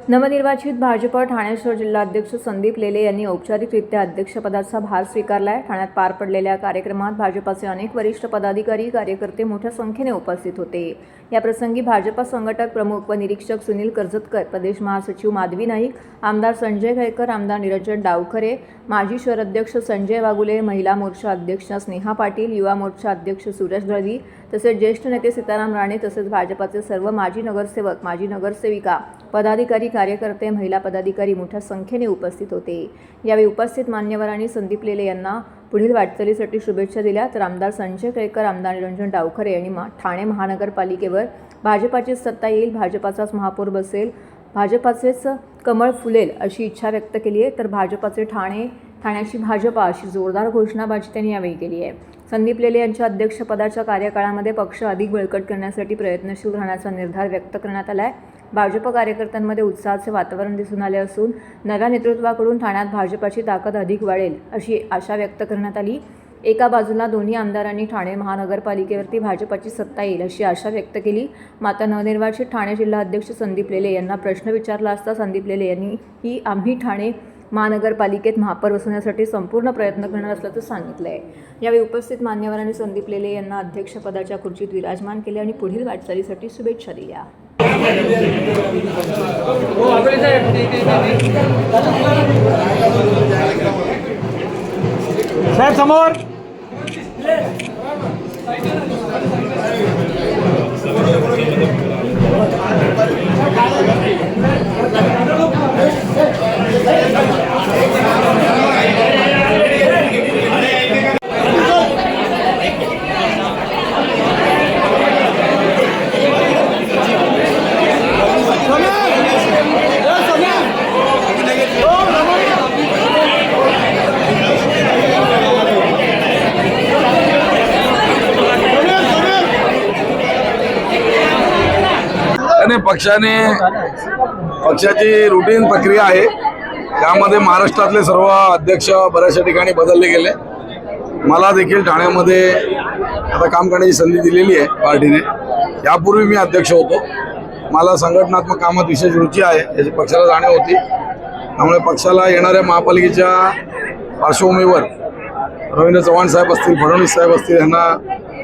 नवनिर्वाचित भाजप ठाणे शहर जिल्हाध्यक्ष संदीप लेले यांनी औपचारिकरित्या अध्यक्षपदाचा भार स्वीकारलाय। ठाण्यात पार पडलेल्या कार्यक्रमात भाजपाचे अनेक वरिष्ठ पदाधिकारी कार्यकर्ते मोठ्या संख्येने उपस्थित होते। या प्रसंगी भाजपा संघटक प्रमुख व निरीक्षक सुनील कर्जतकर, प्रदेश महासचिव माधवी नाईक, आमदार संजय खैकर, आमदार निरंजन डावखरे, माजी शहर अध्यक्ष संजय वागुले, महिला मोर्चा अध्यक्ष स्नेहा पाटील, युवा मोर्चा अध्यक्ष सुरेश दळवी तसेच ज्येष्ठ नेते सीताराम राणे तसेच भाजपाचे सर्व माजी नगरसेवक, माजी नगरसेविका, पदाधिकारी, कार्यकर्ते, महिला पदाधिकारी मोठ्या संख्येने उपस्थित होते। यावेळी उपस्थित मान्यवरांनी संदीप लेले यांना पुढील वाटचालीसाठी शुभेच्छा दिल्या। तर आमदार संजय खैकर, आमदार निरंजन डावखरे यांनी ठाणे महानगरपालिकेवर भाजपाची सत्ता येईल, भाजपाचाच महापौर बसेल, भाजपाचेच कमळ फुलेल अशी इच्छा व्यक्त केली आहे। तर भाजपाचे ठाण्याची भाजपा अशी जोरदार घोषणाबाजी त्यांनी यावेळी केली आहे। संदीप लेले यांच्या अध्यक्षपदाच्या कार्यकाळामध्ये पक्ष अधिक बळकट करण्यासाठी प्रयत्नशील राहण्याचा निर्धार व्यक्त करण्यात आला आहे। भाजप कार्यकर्त्यांमध्ये उत्साहाचे वातावरण दिसून आले असून नव्या नेतृत्वाकडून ठाण्यात भाजपाची ताकद अधिक वाढेल अशी आशा व्यक्त करण्यात आली। एका बाजूला दोन्ही आमदारांनी ठाणे महानगरपालिकेवरती भाजपाची सत्ता येईल अशी आशा व्यक्त केली। मात्र नवनिर्वाचित ठाणे जिल्हाध्यक्ष संदीप लेले यांना प्रश्न विचारला असता संदीप लेले यांनी आम्ही ठाणे महानगरपालिकेत महापौर बसवण्यासाठी संपूर्ण प्रयत्न करणार असल्याचं सांगितलं आहे। यावेळी उपस्थित मान्यवरांनी संदीप लेले यांना अध्यक्षपदाच्या खुर्चीत विराजमान केले आणि पुढील वाटचालीसाठी शुभेच्छा दिल्या। साहेब समोर पक्षाची रुटीन प्रक्रिया आहे। त्यामध्ये महाराष्ट्रातले सर्व अध्यक्ष बऱ्याचशा ठिकाणी बदलले गेले। मला देखील ठाण्यामध्ये आता काम करण्याची संधी दिलेली आहे पार्टीने। यापूर्वी मी अध्यक्ष होतो। मला संघटनात्मक कामात विशेष रुची आहे याची पक्षाला जाणीव होती। त्यामुळे पक्षाला येणाऱ्या महापालिकेच्या पार्श्वभूमीवर रवींद्र चव्हाण साहेब असतील, फडणवीस साहेब असतील यांना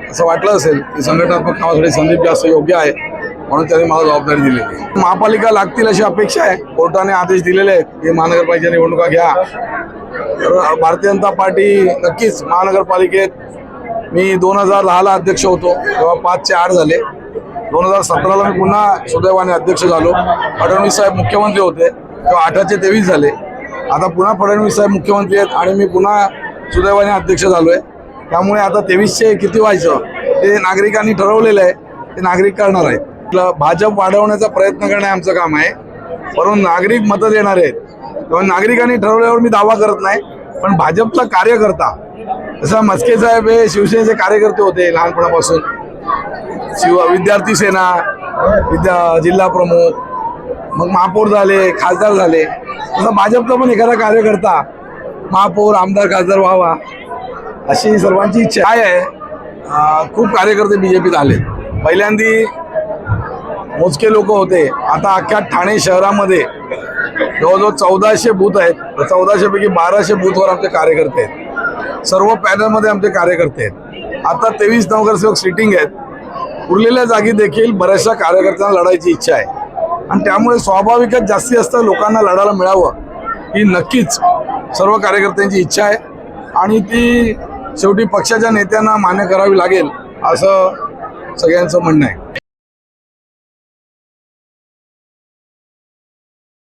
असं वाटलं असेल की संघटनात्मक कामासाठी संदीप जास्त योग्य आहे, म्हणून त्यांनी मला जबाबदारी दिली। महापालिका लागतील अशी अपेक्षा आहे। कोर्टाने आदेश दिलेले आहेत की महानगरपालिकेच्या निवडणुका घ्या। तर भारतीय जनता पार्टी नक्कीच महानगरपालिकेत मी 2010ला अध्यक्ष होतो, तेव्हा 5 चे 8 झाले। 2017ला मी पुन्हा सुदैवाने अध्यक्ष झालो। फडणवीस साहेब मुख्यमंत्री होते तेव्हा 8 चे 23 झाले। आता पुन्हा फडणवीस साहेब मुख्यमंत्री आहेत आणि मी पुन्हा सुदैवाने अध्यक्ष झालोय। त्यामुळे आता 23 चे किती व्हायचं ते नागरिकांनी ठरवलेलं आहे, ते नागरिक करणार आहेत। भाजप वाढवण्याचा प्रयत्न करणे आमचं काम आहे, परंतु नागरिक मतं देणार आहेत तेव्हा नागरिकांनी ठरवल्यावर मी दावा करत नाही। पण भाजपचा कार्यकर्ता जसा मस्के साहेब हे शिवसेनेचे कार्यकर्ते होते लहानपणापासून, विद्यार्थी सेना, जिल्हा प्रमुख, मग महापौर झाले, खासदार झाले, तसा भाजपचा पण एखादा कार्यकर्ता महापौर, आमदार, खासदार व्हावा अशी सर्वांची इच्छा आहे। खूप कार्यकर्ते बीजेपीत आले। पहिल्यांदी मोजके लोक होते, आता अख्ख्या ठाणे शहरामध्ये जवळजवळ 1400 बूथ आहेत। 1400 पैकी 1200 बूथवर आमचे कार्यकर्ते आहेत। सर्व पॅनलमध्ये आमचे कार्यकर्ते आहेत। आता 23 नगरसेवक सिटिंग आहेत। उरलेल्या जागी देखील बऱ्याचशा कार्यकर्त्यांना लढायची इच्छा आहे आणि त्यामुळे स्वाभाविकच जास्त लोकांना लढायला मिळावं ही नक्कीच सर्व कार्यकर्त्यांची इच्छा आहे आणि ती शेवटी पक्षाच्या नेत्यांना मान्य करावी लागेल असं सगळ्यांचं म्हणणं आहे।